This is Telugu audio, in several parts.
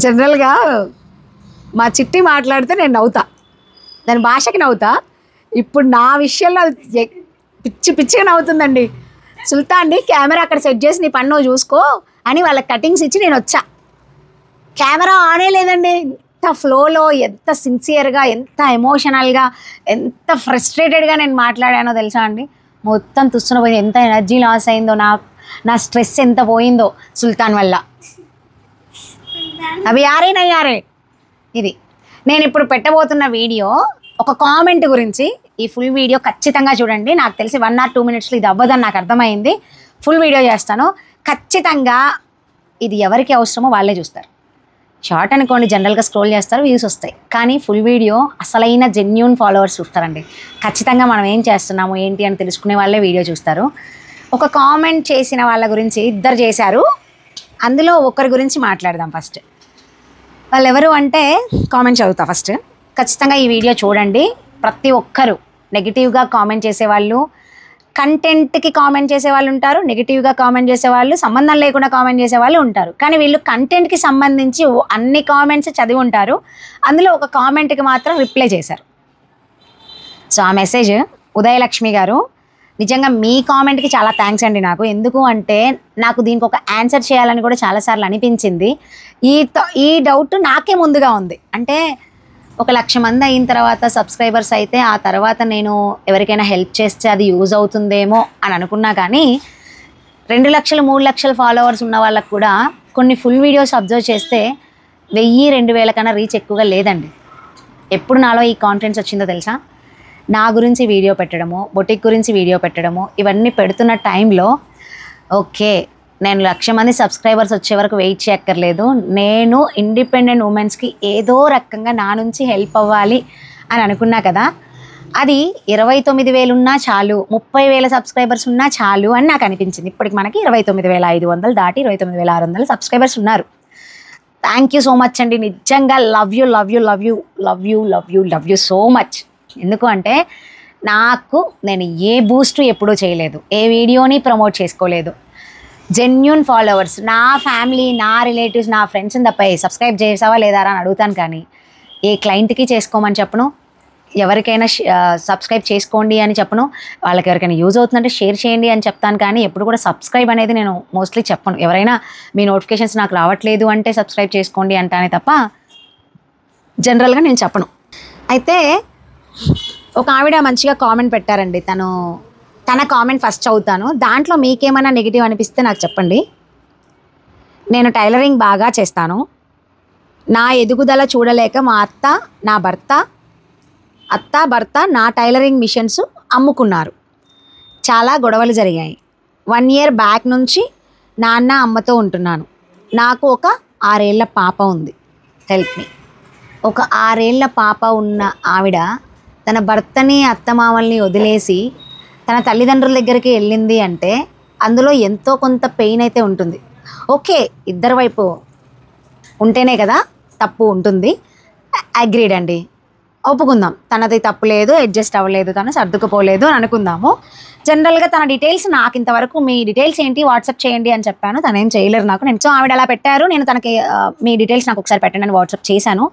జనరల్గా మా చిట్టి మాట్లాడితే నేను నవ్వుతా, దాని భాషకి నవ్వుతా. ఇప్పుడు నా విషయంలో పిచ్చి పిచ్చిగా నవ్వుతుందండి. సుల్తాన్ని కెమెరా అక్కడ సెట్ చేసి నీ పన్ను చూసుకో అని వాళ్ళకి కటింగ్స్ ఇచ్చి నేను వచ్చా. కెమెరా ఆనే లేదండి. ఎంత ఫ్లోలో, ఎంత సిన్సియర్గా, ఎంత ఎమోషనల్గా, ఎంత ఫ్రస్ట్రేటెడ్గా నేను మాట్లాడానో తెలుసా అండి. మొత్తం తుస్తున పోయింది. ఎంత ఎనర్జీ లాస్ అయిందో, నా స్ట్రెస్ ఎంత పోయిందో సుల్తాన్ వల్ల. అవి యారే ఇది నేను ఇప్పుడు పెట్టబోతున్న వీడియో. ఒక కామెంట్ గురించి ఈ ఫుల్ వీడియో ఖచ్చితంగా చూడండి. నాకు తెలిసి 1 or 2 minutesలో ఇది అవ్వదని నాకు అర్థమైంది. ఫుల్ వీడియో చేస్తాను ఖచ్చితంగా. ఇది ఎవరికి అవసరమో వాళ్ళే చూస్తారు. షార్ట్ అనుకోండి, జనరల్గా స్క్రోల్ చేస్తారు, వ్యూస్ వస్తాయి. కానీ ఫుల్ వీడియో అసలైన జెన్యూన్ ఫాలోవర్స్ చూస్తారండి. ఖచ్చితంగా మనం ఏం చేస్తున్నాము ఏంటి అని తెలుసుకునే వాళ్ళే వీడియో చూస్తారు. ఒక కామెంట్ చేసిన వాళ్ళ గురించి 2 చేశారు. అందులో ఒకరి గురించి మాట్లాడదాం. ఫస్ట్ వాళ్ళు ఎవరు అంటే కామెంట్ చదువుతా ఫస్ట్. ఖచ్చితంగా ఈ వీడియో చూడండి. ప్రతి ఒక్కరు నెగిటివ్గా కామెంట్ చేసేవాళ్ళు, కంటెంట్కి కామెంట్ చేసేవాళ్ళు ఉంటారు, నెగిటివ్గా కామెంట్ చేసేవాళ్ళు, సంబంధం లేకుండా కామెంట్ చేసేవాళ్ళు ఉంటారు. కానీ వీళ్ళు కంటెంట్కి సంబంధించి అన్ని కామెంట్స్ చదివి ఉంటారు. అందులో ఒక కామెంట్కి మాత్రం రిప్లై చేశారు. సో ఆ మెసేజ్ ఉదయలక్ష్మి గారు, నిజంగా మీ కామెంట్కి చాలా థ్యాంక్స్ అండి. నాకు ఎందుకు అంటే నాకు దీనికి ఒక ఆన్సర్ చేయాలని కూడా చాలాసార్లు అనిపించింది. ఈ డౌట్ నాకే ముందుగా ఉంది. అంటే 1,00,000 మంది అయిన తర్వాత సబ్స్క్రైబర్స్ అయితే ఆ తర్వాత నేను ఎవరికైనా హెల్ప్ చేస్తే అది యూజ్ అవుతుందేమో అని అనుకున్నా. కానీ 2 లక్షలు 3 లక్షల ఫాలోవర్స్ ఉన్న వాళ్ళకు కూడా కొన్ని ఫుల్ వీడియోస్ అబ్జర్వ్ చేస్తే 1000-2000 కన్నా రీచ్ ఎక్కువగా లేదండి. ఎప్పుడు నాలో ఈ కాన్ఫిడెన్స్ వచ్చిందో తెలుసా? నా గురించి వీడియో పెట్టడము, బొటిక్ గురించి వీడియో పెట్టడము, ఇవన్నీ పెడుతున్న టైంలో ఓకే నేను 1,00,000 మంది సబ్స్క్రైబర్స్ వచ్చే వరకు వెయిట్ చేయక్కర్లేదు, నేను ఇండిపెండెంట్ ఉమెన్స్కి ఏదో రకంగా నా నుంచి హెల్ప్ అవ్వాలి అని అనుకున్నా కదా. అది 29,000 ఉన్నా చాలు, 30,000 సబ్స్క్రైబర్స్ ఉన్నా చాలు అని నాకు అనిపించింది. ఇప్పటికి మనకి 29,500 దాటి 29,600 సబ్స్క్రైబర్స్ ఉన్నారు. థ్యాంక్ యూ సో మచ్ అండి. నిజంగా లవ్ యూ సో మచ్. ఎందుకు అంటే నేను ఏ బూస్ట్ ఎప్పుడూ చేయలేదు, ఏ వీడియోని ప్రమోట్ చేసుకోలేదు. జెన్యూన్ ఫాలోవర్స్, నా ఫ్యామిలీ, నా రిలేటివ్స్, నా ఫ్రెండ్స్ని తప్ప సబ్స్క్రైబ్ చేసావా లేదా అని అడుగుతాను. కానీ ఏ క్లయింట్కి చేసుకోమని చెప్పను, ఎవరికైనా సబ్స్క్రైబ్ చేసుకోండి అని చెప్పను, వాళ్ళకి ఎవరికైనా యూజ్ అవుతుందంటే షేర్ చేయండి అని చెప్తాను. కానీ ఎప్పుడు కూడా సబ్స్క్రైబ్ అనేది నేను మోస్ట్లీ చెప్పను. ఎవరైనా మీ నోటిఫికేషన్స్ నాకు రావట్లేదు అంటే సబ్స్క్రైబ్ చేసుకోండి అంటానే తప్ప జనరల్గా నేను చెప్పను. అయితే ఒక ఆవిడ మంచిగా కామెంట్ పెట్టారండి. తన కామెంట్ ఫస్ట్ చదువుతాను. దాంట్లో మీకేమైనా నెగిటివ్ అనిపిస్తే నాకు చెప్పండి. నేను టైలరింగ్ బాగా చేస్తాను. నా ఎదుగుదల చూడలేక మా భర్త నా టైలరింగ్ మిషన్స్ అమ్ముకున్నారు. చాలా గొడవలు జరిగాయి. 1 year బ్యాక్ నుంచి నాన్న అమ్మతో ఉంటున్నాను. నాకు ఒక 6 ఏళ్ల పాప ఉంది. Help me. ఒక 6 ఏళ్ల పాప ఉన్న ఆవిడ తన భర్తని, అత్తమామల్ని వదిలేసి తన తల్లిదండ్రుల దగ్గరికి వెళ్ళింది అంటే అందులో ఎంతో కొంత పెయిన్ అయితే ఉంటుంది. ఓకే, ఇద్దరి వైపు ఉంటేనే కదా తప్పు ఉంటుంది. అగ్రీడ్ అండి, ఒప్పుకుందాం. తనది తప్పు లేదు, అడ్జస్ట్ అవ్వలేదు, తను సర్దుకుపోలేదు అని అనుకుందాము. జనరల్గా తన డీటెయిల్స్ నాకు ఇంతవరకు మీ డీటెయిల్స్ ఏంటి వాట్సాప్ చేయండి అని చెప్పాను. తను ఏం చేయలేరు నాకు. సో ఆవిడ అలా పెట్టారు. నేను తనకి మీ డీటెయిల్స్ నాకు ఒకసారి పెట్టండి అని వాట్సాప్ చేశాను.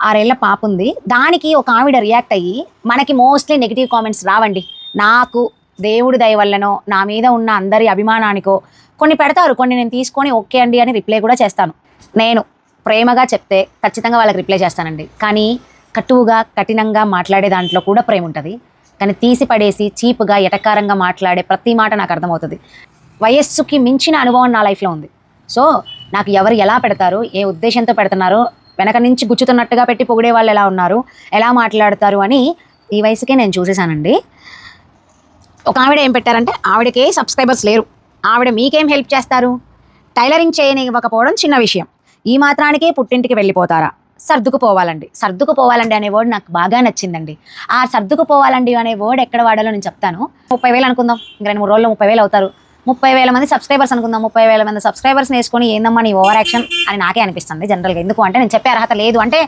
6 ఏళ్ల పాప ఉంది. దానికి ఒక ఆవిడ రియాక్ట్ అయ్యి, మనకి మోస్ట్లీ నెగిటివ్ కామెంట్స్ రావండి. నాకు దేవుడి దయ వల్లనో నా మీద ఉన్న అందరి అభిమానానికో కొన్ని పెడతారు, కొన్ని నేను తీసుకొని ఓకే అండి అని రిప్లై కూడా చేస్తాను. నేను ప్రేమగా చెప్తే ఖచ్చితంగా వాళ్ళకి రిప్లై చేస్తానండి. కానీ కఠినంగా మాట్లాడే దాంట్లో కూడా ప్రేమ ఉంటుంది. కానీ తీసి పడేసి చీప్గా ఎటకారంగా మాట్లాడే ప్రతి మాట నాకు అర్థమవుతుంది. వయస్సుకి మించిన అనుభవం నా లైఫ్లో ఉంది. సో నాకు ఎవరు ఎలా పెడతారు, ఏ ఉద్దేశంతో పెడుతున్నారు, వెనక నుంచి గుచ్చుతున్నట్టుగా పెట్టి పొగిడే వాళ్ళు ఎలా ఉన్నారు, ఎలా మాట్లాడతారు అని ఈ వయసుకే నేను చూసేసానండి. ఒక ఆవిడ ఏం పెట్టారంటే, ఆవిడకే సబ్స్క్రైబర్స్ లేరు, ఆవిడ మీకేం హెల్ప్ చేస్తారు, టైలరింగ్ చేయనివ్వకపోవడం చిన్న విషయం, ఈ మాత్రానికే పుట్టింటికి వెళ్ళిపోతారా, సర్దుకుపోవాలండి అనే వర్డ్ నాకు బాగా నచ్చిందండి. ఆ సర్దుకుపోవాలండి అనే వర్డ్ ఎక్కడ వాడాలో నేను చెప్తాను. 30,000 అనుకుందాం, ఇంక 2-3 రోజుల్లో 30,000 అవుతారు. 30,000 మంది సబ్స్క్రైబర్స్ అనుకుందాం. 30,000 మంది సబ్స్క్రైబర్స్ని వేసుకొని ఏందమ్మా నీ ఓవర్ యాక్షన్ అని నాకే అనిపిస్తుంది జనరల్గా. ఎందుకు అంటే నేను చెప్పే అర్హత లేదు అంటే,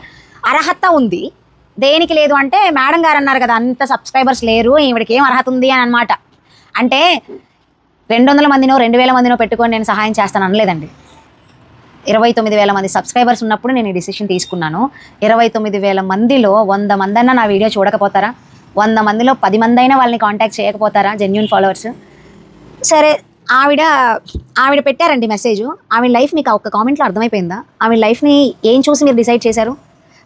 అర్హత ఉంది, దేనికి లేదు అంటే మేడం గారు అన్నారు కదా అంత సబ్స్క్రైబర్స్ లేరు, ఈవిడికి ఏం అర్హత ఉంది అని అనమాట. అంటే 200 మందినో 2000 మందినో పెట్టుకొని నేను సహాయం చేస్తాను అనలేదండి. 29,000 మంది సబ్స్క్రైబర్స్ ఉన్నప్పుడు నేను ఈ డిసిషన్ తీసుకున్నాను. 29,000 మందిలో 100 మందన్నా నా వీడియో చూడకపోతారా? 100 మందిలో 10 మంది అయినా వాళ్ళని కాంటాక్ట్ చేయకపోతారా జెన్యూన్ ఫాలోవర్స్? సరే, ఆవిడ పెట్టారండి మెసేజ్. ఆవిడ లైఫ్ మీకు ఒక్క కామెంట్లో అర్థమైపోయిందా? ఆవిడ లైఫ్ని ఏం చూసి మీరు డిసైడ్ చేశారు?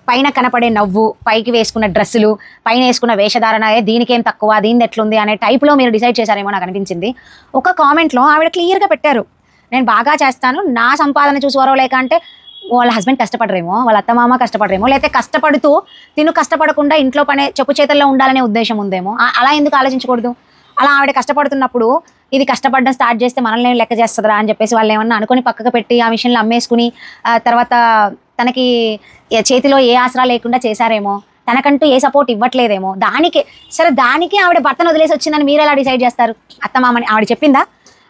పైన కనపడే నవ్వు, పైకి వేసుకున్న డ్రెస్సులు, పైన వేసుకున్న వేషధారణ, దీనికేం తక్కువ, దీని ఎట్లుంది అనే టైప్లో మీరు డిసైడ్ చేశారేమో నాకు అనిపించింది. ఒక కామెంట్లో ఆవిడ క్లియర్గా పెట్టారు, నేను బాగా చేస్తాను, నా సంపాదన చూసేవారో లేక అంటే వాళ్ళ హస్బెండ్ కష్టపడరేమో, వాళ్ళ అత్తమామ కష్టపడరేమో, లేకపోతే కష్టపడుతూ తిను కష్టపడకుండా ఇంట్లో పనే చెప్పు చేతుల్లో ఉండాలనే ఉద్దేశం ఉందేమో. అలా ఎందుకు ఆలోచించకూడదు? అలా ఆవిడ కష్టపడుతున్నప్పుడు ఇది కష్టపడడం స్టార్ట్ చేస్తే మనల్ని లెక్క చేస్తుందిరా అని చెప్పేసి వాళ్ళు ఏమన్నా అనుకొని పక్కకు పెట్టి ఆ మిషన్లు అమ్మేసుకుని తర్వాత తనకి చేతిలో ఏ ఆసరా లేకుండా చేశారేమో, తనకంటూ ఏ సపోర్ట్ ఇవ్వట్లేదేమో. దానికి ఆవిడ భర్తను వదిలేసి వచ్చిందని మీరు ఎలా డిసైడ్ చేస్తారు? అత్తమామని ఆవిడ చెప్పిందా?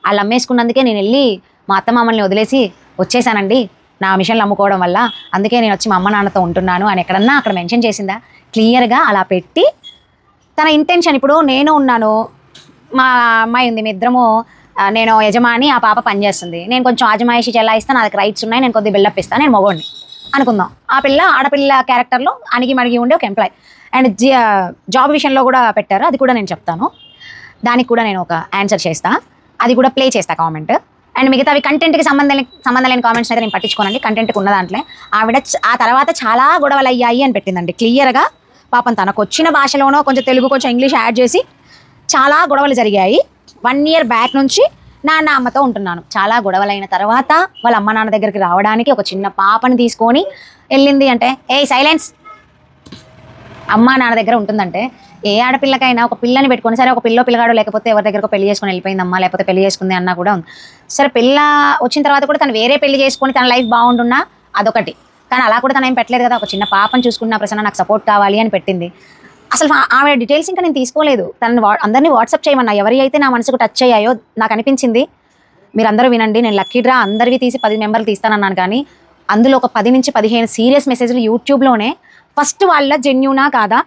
వాళ్ళు అమ్మేసుకున్నందుకే నేను వెళ్ళి మా అత్తమామల్ని వదిలేసి వచ్చేసానండి నా మిషన్లు అమ్ముకోవడం వల్ల, అందుకే నేను వచ్చి మా అమ్మ నాన్నతో ఉంటున్నాను అని ఎక్కడన్నా అక్కడ మెన్షన్ చేసిందా? క్లియర్గా అలా పెట్టి తన ఇంటెన్షన్, ఇప్పుడు నేను ఉన్నాను, మా అమ్మాయి ఉంది, మీ ఇద్దరము, నేను యజమాని, ఆ పాప పనిచేస్తుంది, నేను కొంచెం ఆజమాయిషి చెల్లాయిస్తాను, నాకు రైట్స్ ఉన్నాయి, నేను కొద్దిగా బిల్డప్ ఇస్తాను, నేను మగోడిని అనుకుందాం. ఆ పిల్ల ఆడపిల్ల క్యారెక్టర్లో అణిగి మణిగి ఉండే ఒక ఎంప్లాయ్. అండ్ జాబ్ విషయంలో కూడా పెట్టారు, అది కూడా నేను చెప్తాను, దానికి కూడా నేను ఒక ఆన్సర్ చేస్తా, అది కూడా ప్లే చేస్తా కామెంట్. అండ్ మిగతావి కంటెంట్కి సంబంధం లేని కామెంట్స్ అయితే నేను పట్టించుకోనండి. కంటెంట్కి ఉన్న దాంట్లో ఆవిడ ఆ తర్వాత చాలా గొడవలు అయ్యాయి అని పెట్టిందండి క్లియర్గా. పాపం తనకు వచ్చిన భాషలోనో కొంచెం తెలుగు కొంచెం ఇంగ్లీష్ యాడ్ చేసి చాలా గొడవలు జరిగాయి. 1 year బ్యాక్ నుంచి నాన్న అమ్మతో ఉంటున్నాను. చాలా గొడవలైన తర్వాత వాళ్ళ అమ్మ నాన్న దగ్గరికి రావడానికి ఒక చిన్న పాపని తీసుకొని వెళ్ళింది. అంటే సైలెన్స్, అమ్మ నాన్న దగ్గర ఉంటుందంటే ఏ ఆడపిల్లకైనా ఒక పిల్లని పెట్టుకొని, సరే ఒక పిల్లగాడు లేకపోతే ఎవరి దగ్గరకు పెళ్లి చేసుకొని వెళ్ళిపోయిందమ్మా, లేకపోతే పెళ్లి చేసుకుంది అన్నా కూడా ఉంది. సరే పిల్ల వచ్చిన తర్వాత కూడా తను వేరే పెళ్లి చేసుకొని తన లైఫ్ బాగుంటున్నా అదొకటి, కానీ అలా కూడా తను ఏం పెట్టలేదు కదా. ఒక చిన్న పాపను చూసుకున్న ప్రసన్న నాకు సపోర్ట్ కావాలి అని పెట్టింది. అసలు ఆవిడ డీటెయిల్స్ ఇంకా నేను తీసుకోలేదు. తనని అందరినీ వాట్సాప్ చేయమన్నా, ఎవరి అయితే నా మనసుకు టచ్ అయ్యాయో నాకు అనిపించింది. మీరు అందరూ వినండి, నేను లక్కీ డ్రా అందరివి తీసి 10 మెంబర్లు తీస్తానన్నాను, కానీ అందులో ఒక 10 నుంచి 15 సీరియస్ మెసేజ్లు యూట్యూబ్లోనే. ఫస్ట్ వాళ్ళ జెన్యూనా కాదా,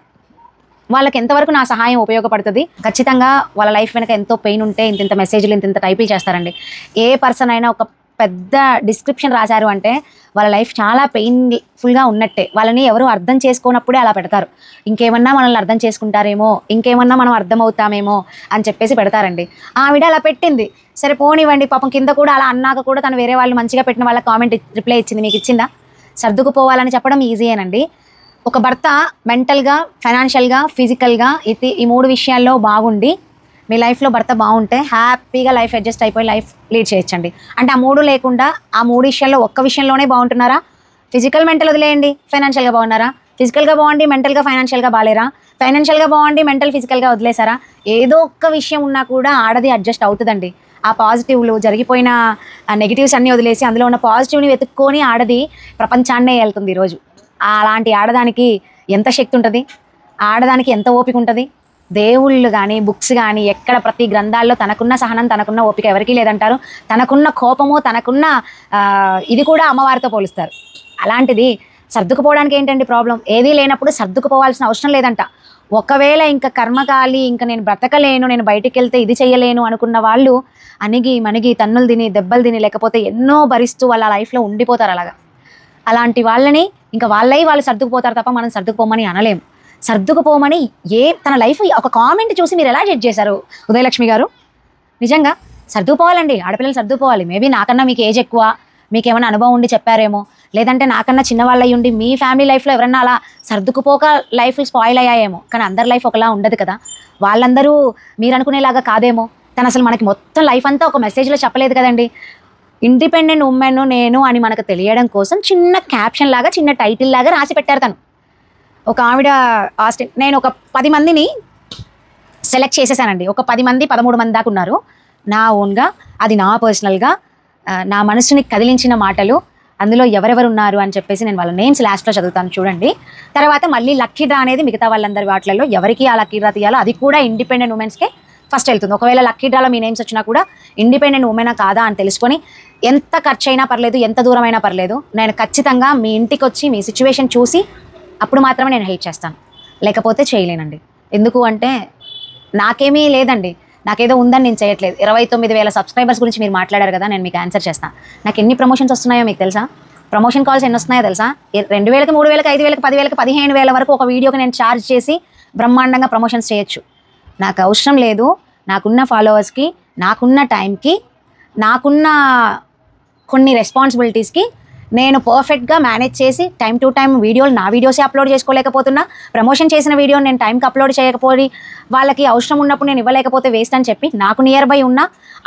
వాళ్ళకి ఎంతవరకు నా సహాయం ఉపయోగపడుతుంది, ఖచ్చితంగా వాళ్ళ లైఫ్ వెనక ఎంతో పెయిన్ ఉంటే ఇంత మెసేజ్లు ఇంత టైపులు చేస్తారండి. ఏ పర్సన్ అయినా ఒక పెద్ద డిస్క్రిప్షన్ రాశారు అంటే వాళ్ళ లైఫ్ చాలా పెయిన్ఫుల్గా ఉన్నట్టే. వాళ్ళని ఎవరు అర్థం చేసుకోనప్పుడే అలా పెడతారు. ఇంకేమన్నా మనల్ని అర్థం చేసుకుంటారేమో, ఇంకేమన్నా మనం అర్థమవుతామేమో అని చెప్పేసి పెడతారండి. ఆవిడ అలా పెట్టింది, సరే పోనివ్వండి. పాపం కింద కూడా అలా అన్నాక కూడా తను వేరే వాళ్ళు మంచిగా పెట్టిన వాళ్ళ కామెంట్ రిప్లై ఇచ్చింది. మీకు ఇచ్చిందా? సర్దుకుపోవాలని చెప్పడం ఈజీయేనండి. ఒక భర్త మెంటల్గా, ఫైనాన్షియల్గా, ఫిజికల్గా ఈ 3 విషయాల్లో బాగుండి మీ లైఫ్లో భర్త బాగుంటే హ్యాపీగా లైఫ్ అడ్జస్ట్ అయిపోయి లైఫ్ లీడ్ చేయొచ్చండి. అంటే ఆ 3 లేకుండా ఆ 3 విషయాల్లో ఒక్క విషయంలోనే బాగుంటున్నారా? ఫిజికల్ మెంటల్ వదిలేయండి, ఫైనాన్షియల్గా బాగున్నారా? ఫిజికల్గా బాగుండి మెంటల్గా ఫైనాన్షియల్గా బాగాలేరా? ఫైనాన్షియల్గా బాగుండి మెంటల్ ఫిజికల్గా వదిలేసారా? ఏదో ఒక్క విషయం ఉన్నా కూడా ఆడది అడ్జస్ట్ అవుతుందండి. ఆ పాజిటివ్లు, జరిగిపోయిన నెగిటివ్స్ అన్నీ వదిలేసి అందులో ఉన్న పాజిటివ్ని వెతుక్కొని ఆడది ప్రపంచాన్నే వెళ్తుంది ఈరోజు. అలాంటి ఆడదానికి ఎంత శక్తి ఉంటుంది, ఆడదానికి ఎంత ఓపిక ఉంటుంది. దేవుళ్ళు కానీ బుక్స్ కానీ ఎక్కడ ప్రతి గ్రంథాల్లో తనకున్న సహనం, తనకున్న ఓపిక ఎవరికీ లేదంటారు. తనకున్న కోపము, తనకున్న ఇది కూడా అమ్మవారితో పోలుస్తారు. అలాంటిది సర్దుకుపోవడానికి ఏంటండి ప్రాబ్లం? ఏదీ లేనప్పుడు సర్దుకుపోవాల్సిన అవసరం లేదంట. ఒకవేళ ఇంకా కర్మకాలి, ఇంకా నేను బ్రతకలేను, నేను బయటికి వెళ్తే ఇది చేయలేను అనుకున్న వాళ్ళు అణిగి మణిగి తన్నులు తిని దెబ్బలు తిని లేకపోతే ఎన్నో భరిస్తూ వాళ్ళ లైఫ్లో ఉండిపోతారు. అలాంటి వాళ్ళని ఇంకా వాళ్ళు సర్దుకుపోతారు తప్ప మనం సర్దుకుపోమని అనలేము. సర్దుకుపోమని తన లైఫ్ ఒక కామెంట్ చూసి మీరు ఎలా జడ్జ్ చేశారు ఉదయలక్ష్మి గారు? నిజంగా సర్దుకుపోవాలండి, ఆడపిల్లలు సర్దుకుపోవాలి. మేబీ నాకన్నా మీకు ఏజ్ ఎక్కువ, మీకు ఏమైనా అనుభవం ఉండి చెప్పారేమో, లేదంటే నాకన్నా చిన్నవాళ్ళు అయ్యి ఉండి మీ ఫ్యామిలీ లైఫ్లో ఎవరన్నా అలా సర్దుకుపోక లైఫ్ స్పాయిల్ అయ్యాయేమో. కానీ అందరి లైఫ్ ఒకలా ఉండదు కదా, వాళ్ళందరూ మీరు అనుకునేలాగా కాదేమో. తను అసలు మనకి మొత్తం లైఫ్ అంతా ఒక మెసేజ్లో చెప్పలేదు కదండి. ఇండిపెండెంట్ ఉమెన్ నేను అని మనకు తెలియడం కోసం చిన్న క్యాప్షన్ లాగా, చిన్న టైటిల్ లాగా రాసి పెట్టారు తను. ఒక ఆవిడ నేను ఒక 10 మందిని సెలెక్ట్ చేసేసానండి. ఒక 10 మంది 13 మంది దాకా ఉన్నారు నా ఓన్గా. అది నా పర్సనల్గా నా మనసుని కదిలించిన మాటలు. అందులో ఎవరెవరు ఉన్నారు అని చెప్పేసి నేను వాళ్ళ నేమ్స్ లాస్ట్లో చదువుతాను చూడండి. తర్వాత మళ్ళీ లక్కీ డ్రా అనేది మిగతా వాళ్ళందరి వాటిలలో ఎవరికి ఆ లక్కీ డ్రా తీయాలో అది కూడా ఇండిపెండెంట్ ఉమెన్స్కే ఫస్ట్ వెళ్తుంది. ఒకవేళ లక్కీ డ్రాలో మీ నేమ్స్ వచ్చినా కూడా ఇండిపెండెంట్ ఉమెనా కాదా అని తెలుసుకొని ఎంత ఖర్చు అయినా పర్లేదు, ఎంత దూరం అయినా పర్లేదు, నేను ఖచ్చితంగా మీ ఇంటికి వచ్చి మీ సిచ్యువేషన్ చూసి అప్పుడు మాత్రమే నేను హెల్ప్ చేస్తాను, లేకపోతే చేయలేనండి. ఎందుకు అంటే నాకేమీ లేదండి, నాకేదో ఉందని నేను చేయట్లేదు. 29,000 సబ్స్క్రైబర్స్ గురించి మీరు మాట్లాడారు కదా, నేను మీకు ఆన్సర్ చేస్తాను. నాకు ఎన్ని ప్రమోషన్స్ వస్తున్నాయో మీకు తెలుసా? ప్రమోషన్ కాల్స్ ఎన్ని వస్తున్నాయో తెలుసా? 2,000, 3,000, 5,000, 10,000, 15,000 వరకు ఒక వీడియోకి నేను ఛార్జ్ చేసి బ్రహ్మాండంగా ప్రమోషన్స్ చేయొచ్చు. నాకు అవసరం లేదు. నాకున్న ఫాలోవర్స్కి, నాకున్న టైంకి, నాకున్న కొన్ని రెస్పాన్సిబిలిటీస్కి నేను పర్ఫెక్ట్గా మేనేజ్ చేసి టైం టు టైం వీడియోలు, నా వీడియోసే అప్లోడ్ చేసుకోలేకపోతున్నా, ప్రమోషన్ చేసిన వీడియోని నేను టైంకి అప్లోడ్ చేయకపోయి వాళ్ళకి అవసరం ఉన్నప్పుడు నేను ఇవ్వలేకపోతే వేస్ట్ అని చెప్పి నాకు నియర్ బై ఉన్న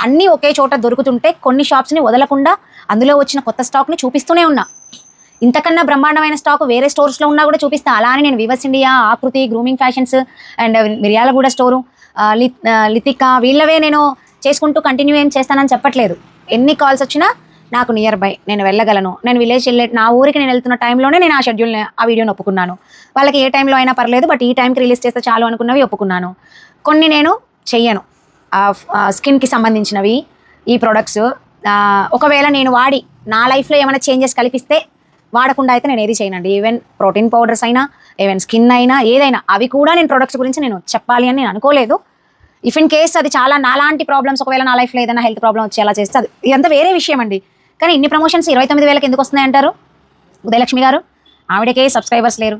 అన్నీ ఒకే చోట దొరుకుతుంటే కొన్ని షాప్స్ని వదలకుండా అందులో వచ్చిన కొత్త స్టాక్ని చూపిస్తూనే ఉన్నా. ఇంతకన్నా బ్రహ్మాండమైన స్టాక్ వేరే స్టోర్స్లో ఉన్నా కూడా చూపిస్తా. అలా అని నేను Weavers India, Aakriti, grooming fashions and Miryalaguda store, Lithika వీళ్ళవే నేను చేసుకుంటూ కంటిన్యూ ఏం చేస్తానని చెప్పట్లేదు. ఎన్ని కాల్స్ వచ్చినా నాకు నియర్ బై నేను వెళ్ళగలను. నేను విలేజ్ నా ఊరికి నేను వెళ్తున్న టైంలోనే నేను ఆ షెడ్యూల్ని, ఆ వీడియోని ఒప్పుకున్నాను. వాళ్ళకి ఏ టైంలో అయినా పర్లేదు, బట్ ఈ టైంకి రిలీజ్ చేస్తే చాలు అనుకున్నవి ఒప్పుకున్నాను. కొన్ని నేను చెయ్యను, స్కిన్కి సంబంధించినవి ఈ ప్రొడక్ట్స్. ఒకవేళ నేను వాడి నా లైఫ్లో ఏమైనా చేంజెస్ కల్పిస్తే వాడకుండా అయితే నేను ఏది చేయనండి. ఈవెన్ ప్రోటీన్ పౌడర్స్ అయినా, ఈవెన్ స్కిన్ అయినా, ఏదైనా అవి కూడా నేను ప్రొడక్ట్స్ గురించి నేను చెప్పాలి అని నేను అనుకోలేదు. ఇఫ్ ఇన్ కేస్ అది చాలా నాలాంటి ప్రాబ్లమ్స్ ఒకవేళ నా లైఫ్లో ఏదైనా హెల్త్ ప్రాబ్లమ్ వచ్చి అలా చేస్తే అది ఇదంతా వేరే విషయం అండి. కానీ ఇన్ని ప్రమోషన్స్ 29,000 ఎందుకు వస్తున్నాయి అంటారు? ఉదయలక్ష్మి గారు ఆవిడకే సబ్స్క్రైబర్స్ లేరు,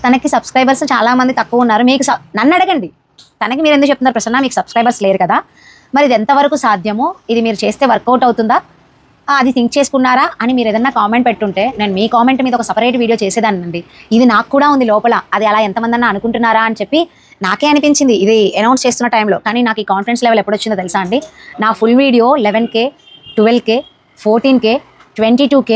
తనకి సబ్స్క్రైబర్స్ చాలామంది తక్కువ ఉన్నారు. మీకు నన్ను అడగండి, తనకి మీరు ఎందుకు చెప్తున్నారు ప్రసన్న మీకు సబ్స్క్రైబర్స్ లేరు కదా, మరి ఇది ఎంతవరకు సాధ్యమో, ఇది మీరు చేస్తే వర్కౌట్ అవుతుందా, అది థింక్ చేసుకున్నారా అని మీరు ఏదన్నా కామెంట్ పెట్టుంటే నేను మీ కామెంట్ మీద ఒక సపరేట్ వీడియో చేసేదానండి. ఇది నాకు కూడా ఉంది లోపల, అది అలా ఎంతమంది అన్నా అనుకుంటున్నారా అని చెప్పి నాకే అనిపించింది ఇది అనౌన్స్ చేస్తున్న టైంలో. కానీ నాకు ఈ కాన్ఫిడెన్స్ లెవెల్ ఎప్పుడు వచ్చిందో తెలుసా అండి? నా full video 11K, 12K, 14K, 22K,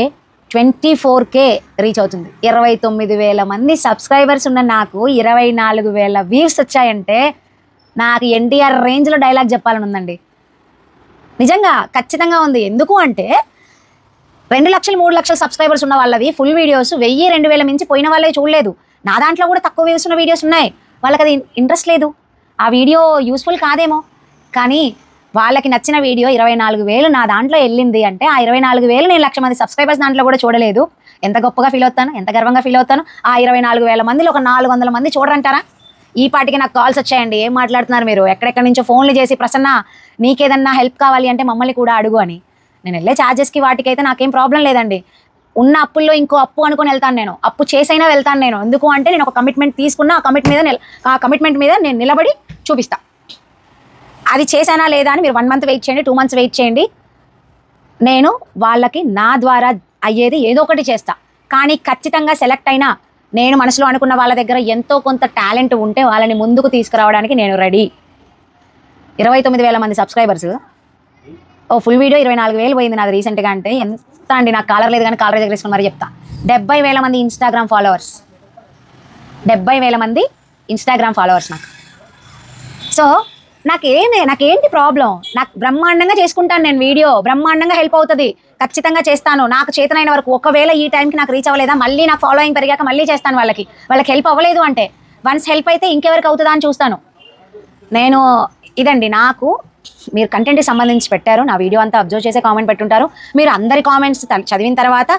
24K reach అవుతుంది. 29,000 మంది సబ్స్క్రైబర్స్ ఉన్న నాకు 24,000 వ్యూస్ వచ్చాయంటే నాకు ఎన్టీఆర్ రేంజ్లో డైలాగ్ చెప్పాలని ఉందండి. నిజంగా ఖచ్చితంగా ఉంది. ఎందుకు అంటే 2 లక్షలు 3 లక్షల సబ్స్క్రైబర్స్ ఉన్న వాళ్ళవి ఫుల్ వీడియోస్ 1000, 2,000 మించి పోయిన వాళ్ళే చూడలేదు. నా దాంట్లో కూడా తక్కువ వ్యూస్ ఉన్న వీడియోస్ ఉన్నాయి. వాళ్ళకి అది ఇంట్రెస్ట్ లేదు, ఆ వీడియో యూస్ఫుల్ కాదేమో. కానీ వాళ్ళకి నచ్చిన వీడియో 24,000 నా దాంట్లో వెళ్ళింది అంటే ఆ 24,000 నేను 1,00,000 మంది సబ్స్క్రైబర్స్ దాంట్లో కూడా చూడలేదు. ఎంత గొప్పగా ఫీల్ అవుతాను, ఎంత గర్వంగా ఫీల్ అవుతాను. ఆ 24,000 మందిలో ఒక 400 మంది చూడరంటారా? ఈ పాటికి నాకు కాల్స్ వచ్చాయండి, ఏం మాట్లాడుతున్నారు మీరు, ఎక్కడెక్కడి నుంచో ఫోన్లు చేసి ప్రసన్న నీకేదన్నా హెల్ప్ కావాలి అంటే మమ్మల్ని కూడా అడుగు అని. నేను వెళ్ళే ఛార్జెస్కి వాటికైతే నాకేం ప్రాబ్లం లేదండి. ఉన్న అప్పుల్లో ఇంకో అప్పు అనుకుని వెళ్తాను నేను, అప్పు చేసైనా వెళ్తాను నేను. ఎందుకు అంటే నేను ఒక కమిట్మెంట్ తీసుకున్నా, ఆ కమిట్మెంట్ మీద నేను నిలబడి చూపిస్తా. అది చేశానా లేదా అని మీరు 1 మంత్ వెయిట్ చేయండి, 2 మంత్స్ వెయిట్ చేయండి. నేను వాళ్ళకి నా ద్వారా అయ్యేది ఏదో ఒకటి చేస్తా. కానీ ఖచ్చితంగా సెలెక్ట్ అయినా నేను మనసులో అనుకున్న వాళ్ళ దగ్గర ఎంతో కొంత టాలెంట్ ఉంటే వాళ్ళని ముందుకు తీసుకురావడానికి నేను రెడీ. 29,000 మంది సబ్స్క్రైబర్స్, ఫుల్ వీడియో 24,000 పోయింది నాది రీసెంట్గా. అంటే ఎంత అండి, నాకు కాలర్ లేదు కానీ కాలర్ దగ్గర వేసుకుని మరి చెప్తా. 70,000 మంది ఇన్స్టాగ్రామ్ ఫాలోవర్స్, 70,000 మంది ఇన్స్టాగ్రామ్ ఫాలోవర్స్ నాకు. సో నాకేంటి ప్రాబ్లం? నాకు బ్రహ్మాండంగా చేసుకుంటాను నేను వీడియో, బ్రహ్మాండంగా హెల్ప్ అవుతుంది, ఖచ్చితంగా చేస్తాను. నాకు చేతనైన వరకు. ఒకవేళ ఈ టైంకి నాకు రీచ్ అవ్వలేదా, మళ్ళీ నాకు ఫాలోయింగ్ పెరిగాక మళ్ళీ చేస్తాను. వాళ్ళకి హెల్ప్ అవ్వలేదు అంటే వన్స్ హెల్ప్ అయితే ఇంకెవరికి అవుతుందా అని చూస్తాను నేను. ఇదండి నాకు మీరు కంటెంట్కి సంబంధించి పెట్టారు, నా వీడియో అంతా అబ్జర్వ్ చేసే కామెంట్ పెట్టుంటారు. మీరు అందరి కామెంట్స్ చదివిన తర్వాత,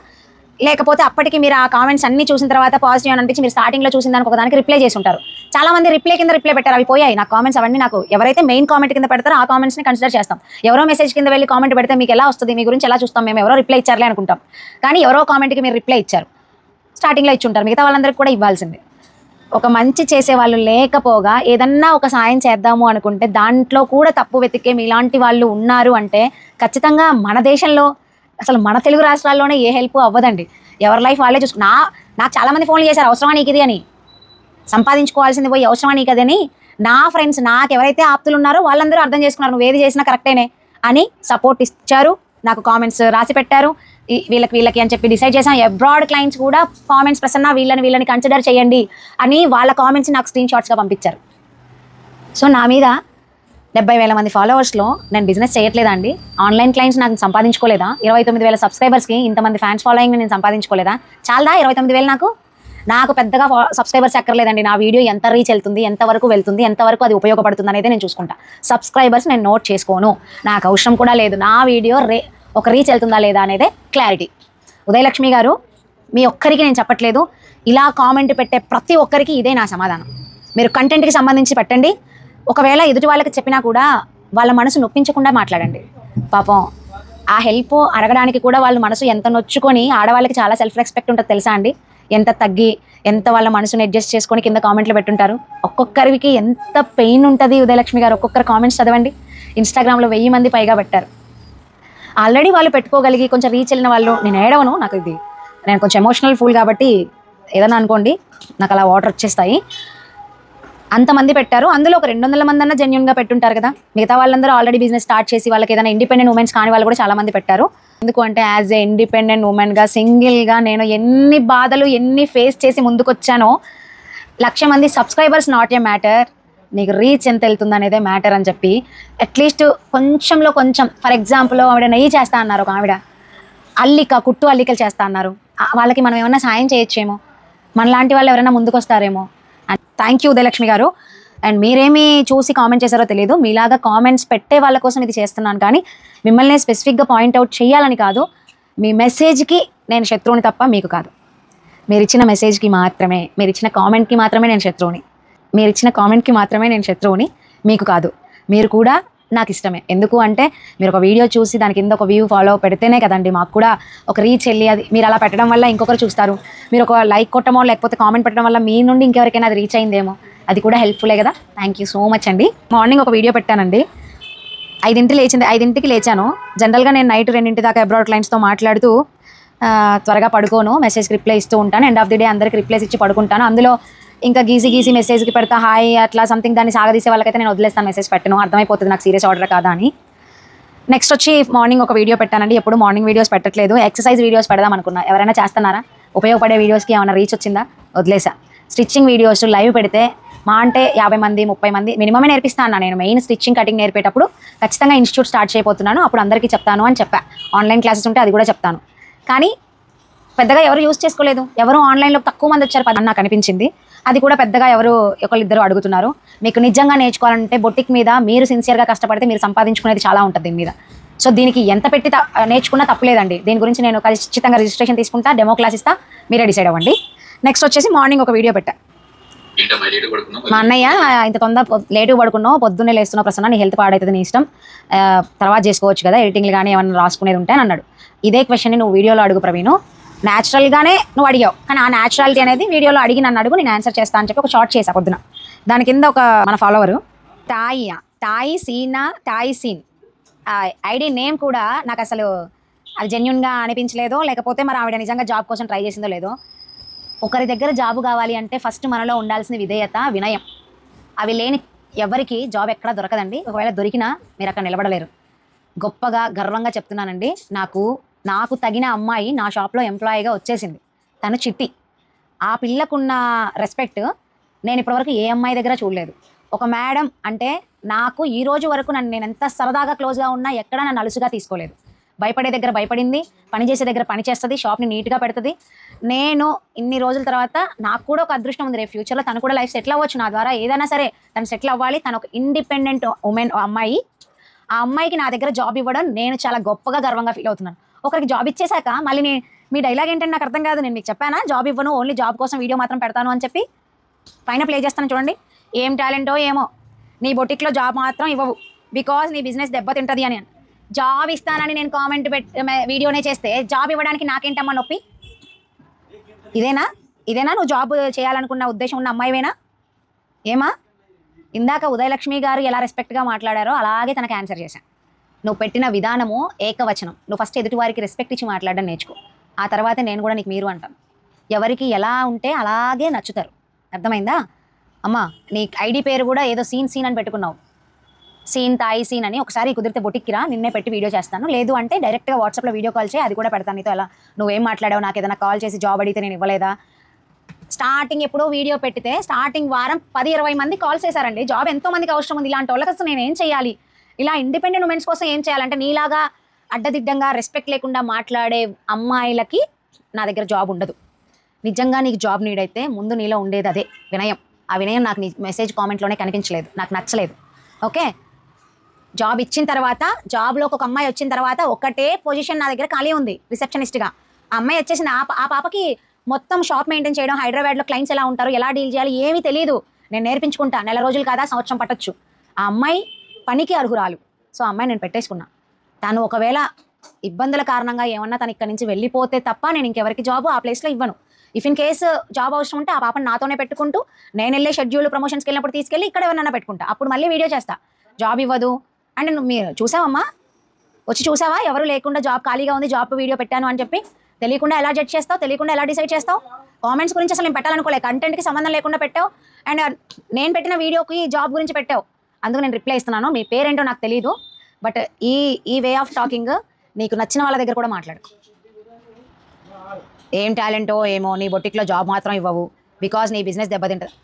లేకపోతే అప్పటికి మీరు ఆ కామెంట్స్ అన్ని చూసిన తర్వాత పాజిటివ్ అని అనిపించి మీరు స్టార్టింగ్లో చూసిన దానికి ఒకదానికి రిప్లై చేసి ఉంటారు. చాలామంది రిప్లై కింద రిప్లై పెట్టారు, అవి పోయాయి నా కామెంట్స్ అవన్నీ. నాకు ఎవరైతే మెయిన్ కామెంట్ కింద పెడతారో ఆ కామెంట్స్ని కన్సిడర్ చేస్తాం. ఎవరో మెసేజ్ కింద వెళ్ళి కామెంట్ పెడితే మీకు ఎలా వస్తుంది, మీ గురించి ఎలా చూస్తాం, మేము ఎవరో రిప్లై ఇచ్చారులే అనుకుంటాం. కానీ ఎవరో కామెంట్కి మీరు రిప్లై ఇచ్చారు, స్టార్టింగ్లో ఇచ్చుంటారు, మిగతా వాళ్ళందరికీ కూడా ఇవ్వాల్సిందే. ఒక మంచి చేసేవాళ్ళు లేకపోగా ఏదన్నా ఒక సాయం చేద్దాము అనుకుంటే దాంట్లో కూడా తప్పు వెతికే మీలాంటి వాళ్ళు ఉన్నారు అంటే ఖచ్చితంగా మన దేశంలో, అసలు మన తెలుగు రాష్ట్రాల్లోనే ఏ హెల్ప్ అవ్వదండి. ఎవరి లైఫ్ వాళ్ళే నాకు చాలామంది ఫోన్లు చేశారు, అవసరమా నీకు ఇది అని. సంపాదించుకోవాల్సింది పోయి అవసరమా నీకు అదని. నా ఫ్రెండ్స్, నాకు ఎవరైతే ఆప్తులు ఉన్నారో వాళ్ళందరూ అర్థం చేసుకున్నారు, నువ్వు ఏది చేసినా కరెక్టేనే అని సపోర్ట్ ఇచ్చారు. నాకు కామెంట్స్ రాసి పెట్టారు, వీళ్ళకి అని చెప్పి డిసైడ్ చేసాం. అబ్రాడ్ క్లయింట్స్ కూడా కామెంట్స్ ప్రసన్న వీళ్ళని కన్సిడర్ చేయండి అని వాళ్ళ కామెంట్స్ నాకు స్క్రీన్ షాట్స్గా పంపించారు. సో నా మీద 70,000 మంది ఫాలోవర్స్లో నేను బిజినెస్ చేయట్లేదా అండి? ఆన్లైన్ క్లయింట్స్ నాకు సంపాదించుకోలేదా? 29,000 సబ్స్క్రైబర్స్కి ఇంతమంది ఫ్యాన్స్ ఫాలోయింగ్ నేను సంపాదించుకోలేదా? చాలదా 29,000? నాకు పెద్దగా సబ్స్క్రైబర్స్ ఎక్కర్లేదండి. నా వీడియో ఎంత రీచ్ వెళ్తుంది, ఎంతవరకు వెళ్తుంది, ఎంతవరకు అది ఉపయోగపడుతుంది అనేది నేను చూసుకుంటా. సబ్స్క్రైబర్స్ నేను నోట్ చేసుకోను, నాకు అవసరం కూడా లేదు. నా వీడియో ఒక రీచ్ వెళ్తుందా లేదా అనేదే క్లారిటీ. ఉదయలక్ష్మి గారు, మీ ఒక్కరికి నేను చెప్పట్లేదు, ఇలా కామెంట్ పెట్టే ప్రతి ఒక్కరికి ఇదే నా సమాధానం. మీరు కంటెంట్కి సంబంధించి పెట్టండి, ఒకవేళ ఎదుటి వాళ్ళకి చెప్పినా కూడా వాళ్ళ మనసు నొప్పించకుండా మాట్లాడండి. పాపం ఆ హెల్ప్ అడగడానికి కూడా వాళ్ళ మనసు ఎంత నొచ్చుకొని, ఆడవాళ్ళకి చాలా సెల్ఫ్ రెస్పెక్ట్ ఉంటుంది తెలుసా అండి, ఎంత తగ్గి ఎంత వాళ్ళ మనసుని అడ్జస్ట్ చేసుకొని కింద కామెంట్లు పెట్టుంటారు. ఒక్కొక్కరికి ఎంత పెయిన్ ఉంటుంది. ఉదయలక్ష్మి గారు ఒక్కొక్కరు కామెంట్స్ చదవండి. ఇన్స్టాగ్రామ్లో 1000 మంది పైగా పెట్టారు. ఆల్రెడీ వాళ్ళు పెట్టుకోగలిగి కొంచెం రీచ్ వెళ్ళిన వాళ్ళు, నేను ఏడవను, నేను కొంచెం ఎమోషనల్ ఫుల్ కాబట్టి ఏదైనా అనుకోండి, నాకు అలా వాటర్ వచ్చేస్తాయి. అంతమంది పెట్టారు. అందులో ఒక 200 మంది అన్న జెన్యున్గా పెట్టుంటారు కదా. మిగతా వాళ్ళందరూ ఆల్రెడీ బిజినెస్ స్టార్ట్ చేసి వాళ్ళకి ఏదైనా ఇండిపెండెంట్ ఉమెన్స్ కాని వాళ్ళు కూడా చాలామంది పెట్టారు. ఎందుకు అంటే యాజ్ ఏ ఇండిపెండెంట్ ఉమెన్గా సింగిల్గా నేను ఎన్ని బాధలు ఎన్ని ఫేస్ చేసి ముందుకొచ్చానో, 1,00,000 మంది సబ్స్క్రైబర్స్ నాట్ ఏ మ్యాటర్, నీకు రీచ్ ఎంత వెళ్తుంది అనేదే మ్యాటర్ అని చెప్పి అట్లీస్ట్ కొంచెంలో కొంచెం, ఫర్ ఎగ్జాంపుల్ ఆవిడ నెయ్యి చేస్తా అన్నారు, ఒక ఆవిడ కుట్టు అల్లికలు చేస్తా అన్నారు. వాళ్ళకి మనం ఏమన్నా సాయం చేయొచ్చేమో, మనలాంటి వాళ్ళు ఎవరైనా ముందుకు వస్తారేమో. అండ్ థ్యాంక్ యూ ఉదయలక్ష్మి గారు. అండ్ మీరేమి చూసి కామెంట్ చేశారో తెలియదు, మీలాగా కామెంట్స్ పెట్టే వాళ్ళ కోసం ఇది చేస్తున్నాను, కానీ మిమ్మల్ని స్పెసిఫిక్గా పాయింట్అవుట్ చేయాలని కాదు. మీ మెసేజ్కి నేను శత్రువుని తప్ప మీకు కాదు. మీరు ఇచ్చిన మెసేజ్కి మాత్రమే, మీరు ఇచ్చిన కామెంట్కి మాత్రమే నేను శత్రువుని, మీకు కాదు. మీరు కూడా నాకు ఇష్టమే. ఎందుకు అంటే మీరు ఒక వీడియో చూసి దాని కింద ఒక వ్యూ ఫాలో పెడితేనే కదండి మాకు కూడా ఒక రీచ్ వెళ్ళి, అది మీరు అలా పెట్టడం వల్ల ఇంకొకరు చూస్తారు. మీరు ఒక లైక్ కొట్టమో లేకపోతే కామెంట్ పెట్టడం వల్ల మీ నుండి ఇంకెవరికైనా అది రీచ్ అయిందేమో, అది కూడా హెల్ప్ఫుల్లే కదా. థ్యాంక్ యూ సో మచ్ అండి. మార్నింగ్ ఒక వీడియో పెట్టానండి, 5ంటికి లేచాను. జనరల్గా నేను నైట్ 2 దాకా అబ్రాడ్ క్లయింట్స్తో మాట్లాడుతూ త్వరగా పడుకోను, మెసేజ్కి రిప్లై ఇస్తూ ఉంటాను. ఎండ్ ఆఫ్ ది డే అందరికి రిప్లైస్ ఇచ్చి పడుకుంటాను. అందులో ఇంకా గీసి మెసేజ్కి పెడతా హాయ్ అట్లా సంథింగ్, దాన్ని సాగదీసే వాళ్ళకైతే నేను వదిలేస్తాను, మెసేజ్ పెట్టను, అర్థమైపోతుంది నాకు సీరియస్ ఆర్డర్ కాదా అని. నెక్స్ట్ వచ్చి మార్నింగ్ ఒక వీడియో పెట్టానండి. ఎప్పుడు మార్నింగ్ వీడియోస్ పెట్టట్లేదు, ఎక్సర్సైజ్ వీడియోస్ పెడదాం అనుకున్నా. ఎవరైనా చేస్తున్నారా? ఉపయోగపడే వీడియోస్కి ఏమైనా రీచ్ వచ్చిందా? వదిలేసా. స్టిచ్చింగ్ వీడియోస్ లైవ్ పెడితే మా అంటే 50 మంది 30 మంది మినిమమే నేర్పిస్తాను. నేను మెయిన్ స్టిచ్చింగ్ కటింగ్ నేర్పేటప్పుడు ఖచ్చితంగా ఇన్స్టిట్యూట్ స్టార్ట్ చేయబోతున్నాను, అప్పుడు అందరికీ చెప్తాను అని చెప్పా. ఆన్లైన్ క్లాసెస్ ఉంటే అది కూడా చెప్తాను, కానీ పెద్దగా ఎవరు యూజ్ చేసుకోలేదు. ఎవరు ఆన్లైన్లో తక్కువ మంది వచ్చారు అని నాకు అనిపించింది. అది కూడా పెద్దగా ఎవరు ఒకళ్ళిద్దరు అడుగుతున్నారు. మీకు నిజంగా నేర్చుకోవాలంటే బొటిక్ మీద మీరు సిన్సియర్గా కష్టపడితే మీరు సంపాదించుకునేది చాలా ఉంటుంది దీని మీద. సో దీనికి ఎంత పెట్టి నేర్చుకున్నా తప్పలేదండి. దీని గురించి నేను ఖచ్చితంగా రిజిస్ట్రేషన్ తీసుకుంటా, డెమో క్లాస్ ఇస్తా, మీరే డిసైడ్ అవ్వండి. నెక్స్ట్ వచ్చేసి మార్నింగ్ ఒక వీడియో పెట్టా. మా అన్నయ్య ఇంత లేటుగా పడుకున్నావు, పొద్దున్నే లేస్తున్నావు ప్రసన్న, నీ హెల్త్ పాడవుతుంది, నీ ఇష్టం, తర్వాత చేసుకోవచ్చు కదా, ఎడిటింగ్లు కానీ ఏమన్నా రాసుకునేది ఉంటే అని అన్నాడు. ఇదే క్వశ్చన్ని నువ్వు వీడియోలో అడుగు ప్రవీణు, న్యాచురల్గానే నువ్వు అడిగావు, కానీ ఆ న్యాచురాలిటీ అనేది వీడియోలో అడిగి నన్ను అడుగు, నేను ఆన్సర్ చేస్తాను అని చెప్పి ఒక షార్ట్ చేసా పొద్దున. దాని కింద ఒక మన ఫాలోవరు టాయి సీన్ ఐడి నేమ్ కూడా నాకు అసలు అది జెన్యున్గా అనిపించలేదో, లేకపోతే మరి ఆవిడ నిజంగా జాబ్ కోసం ట్రై చేసిందో లేదో. ఒకరి దగ్గర జాబు కావాలి అంటే ఫస్ట్ మనలో ఉండాల్సిన విధేయత, వినయం. అవి లేని ఎవరికి జాబ్ ఎక్కడా దొరకదండి. ఒకవేళ దొరికినా మీరు అక్కడ నిలబడలేరు. గొప్పగా గర్వంగా చెప్తున్నానండి, నాకు తగిన అమ్మాయి నా షాప్లో ఎంప్లాయీగా వచ్చేసింది. తను చిట్టి. ఆ పిల్లకున్న రెస్పెక్ట్ నేను ఇప్పటివరకు ఏ అమ్మాయి దగ్గర చూడలేదు. ఒక మేడం అంటే నాకు ఈ రోజు వరకు నేను ఎంత సరదాగా క్లోజ్గా ఉన్నా ఎక్కడా నన్ను అలుసుగా తీసుకోలేదు. భయపడే దగ్గర భయపడింది, పని చేసే దగ్గర పని చేస్తుంది, షాప్ని నీట్గా పెడుతుంది. నేను ఇన్ని రోజుల తర్వాత నాకు కూడా ఒక అదృష్టం ఉంది, రేపు ఫ్యూచర్లో తను కూడా లైఫ్ సెటిల్ అవ్వచ్చు నా ద్వారా. ఏదైనా సరే తను సెటిల్ అవ్వాలి. తను ఒక ఇండిపెండెంట్ ఉమెన్ అమ్మాయి. ఆ అమ్మాయికి నా దగ్గర జాబ్ ఇవ్వడం నేను చాలా గొప్పగా గర్వంగా ఫీల్ అవుతున్నాను. ఒకరికి జాబ్ ఇచ్చేశాక మళ్ళీ మీ డైలాగ్ ఏంటంటే నాకు అర్థం కాదు. నేను మీకు చెప్పానా జాబ్ ఇవ్వను, ఓన్లీ జాబ్ కోసం వీడియో మాత్రం పెడతాను అని చెప్పి. పైన ప్లే చేస్తాను చూడండి. ఏం టాలెంటో ఏమో, నీ బొటిక్లో జాబ్ మాత్రం ఇవ్వవు బికాజ్ నీ బిజినెస్ దెబ్బతింటుంది అని. జాబ్ ఇస్తానని నేను కామెంట్ వీడియోనే చేస్తే జాబ్ ఇవ్వడానికి నాకేంటమ్మా నొప్పి? ఇదేనా నువ్వు జాబ్ చేయాలనుకున్న ఉద్దేశం ఉన్న అమ్మాయివేనా? ఏమా? ఇందాక ఉదయలక్ష్మి గారు ఎలా రెస్పెక్ట్గా మాట్లాడారో అలాగే తనకు ఆన్సర్ చేశాను. నువ్వు పెట్టిన విధానము ఏకవచనం. నువ్వు ఫస్ట్ ఎదుటి వారికి రెస్పెక్ట్ ఇచ్చి మాట్లాడడం నేర్చుకో. ఆ తర్వాతే నేను కూడా నీకు మీరు అంటాను. ఎవరికి ఎలా ఉంటే అలాగే నచ్చుతారు. అర్థమైందా? అమ్మా నీ ఐడి పేరు కూడా ఏదో సీన్ అని పెట్టుకున్నావు, తాయి సీన్ అని. ఒకసారి కుదిరితే బొటిక్కి రా, నిన్నే పెట్టి వీడియో చేస్తాను. లేదు అంటే డైరెక్ట్గా వాట్సాప్లో వీడియో కాల్ చేయి, అది కూడా పెడతాను నీతో. ఎలా నువ్వేం మాట్లాడావు, నాకు ఏదైనా కాల్ చేసి జాబ్ అడిగితే నేను ఇవ్వలేదా? స్టార్టింగ్ ఎప్పుడో వీడియో పెట్టితే స్టార్టింగ్ వారం 10-20 మంది కాల్ చేశారండి. జాబ్ ఎంతో మందికి అవసరం ఉంది. ఇలాంటి వాళ్ళకి అసలు నేను ఏం చేయాలి? ఇలా ఇండిపెండెంట్ ఉమెన్స్ కోసం ఏం చేయాలంటే నీలాగా అడ్డదిడ్డంగా రెస్పెక్ట్ లేకుండా మాట్లాడే అమ్మాయిలకి నా దగ్గర జాబ్ ఉండదు. నిజంగా నీకు జాబ్ నీడ్ అయితే ముందు నీలో ఉండేది అదే వినయం. ఆ వినయం నాకు నీ మెసేజ్ కామెంట్లోనే కనిపించలేదు, నాకు నచ్చలేదు. ఓకే, జాబ్ ఇచ్చిన తర్వాత జాబ్లోకి ఒక అమ్మాయి వచ్చిన తర్వాత ఒకటే పొజిషన్ నా దగ్గర ఖాళీ ఉంది రిసెప్షనిస్ట్గా. ఆ అమ్మాయి వచ్చేసింది. ఆ పాపకి మొత్తం షాప్ మెయింటైన్ చేయడం, హైదరాబాద్లో క్లయింట్స్ ఎలా ఉంటారు, ఎలా డీల్ చేయాలి ఏమీ తెలియదు. నేను నేర్పించుకుంటా. నెల రోజులు కాదా, సంవత్సరం పట్టొచ్చు. ఆ అమ్మాయి పనికి అర్హురాలు. సో ఆ అమ్మాయి నేను పెట్టేసుకున్నా. తను ఒకవేళ ఇబ్బందుల కారణంగా ఏమన్నా తను ఇక్కడి నుంచి వెళ్ళిపోతే తప్ప నేను ఇంకెవరికి జాబ్ ఆ ప్లేస్లో ఇవ్వను. ఇఫ్ ఇన్ కేసు జాబ్ అవసరం ఉంటే ఆ పాపను నాతోనే పెట్టుకుంటూ నేను వెళ్ళే షెడ్యూల్ ప్రమోషన్స్కి వెళ్ళినప్పుడు తీసుకెళ్ళి ఇక్కడ ఎవరన్నా పెట్టుకుంటా. అప్పుడు మళ్ళీ వీడియో చేస్తా. జాబ్ ఇవ్వదు అంటే నువ్వు మీరు చూసావమ్మా, వచ్చి చూసావా ఎవరు లేకుండా జాబ్ ఖాళీగా ఉంది జాబ్ వీడియో పెట్టాను అని చెప్పి తెలియకుండా ఎలా జడ్జ్ చేస్తావు, తెలియకుండా ఎలా డిసైడ్ చేస్తావు? కామెంట్స్ గురించి అసలు నేను పెట్టాలనుకోలే, కంటెంట్కి సంబంధం లేకుండా పెట్టావు అండ్ నేను పెట్టిన వీడియోకి జాబ్ గురించి పెట్టావు. అందుకు నేను రిప్లై ఇస్తున్నాను. మీ పేరేంటో నాకు తెలియదు, బట్ ఈ వే ఆఫ్ టాకింగ్ నీకు నచ్చిన వాళ్ళ దగ్గర కూడా మాట్లాడు. ఏం టాలెంటో ఏమో నీ బొటిక్లో జాబ్ మాత్రం ఇవ్వవు బికాజ్ నీ బిజినెస్ దెబ్బతింటుంది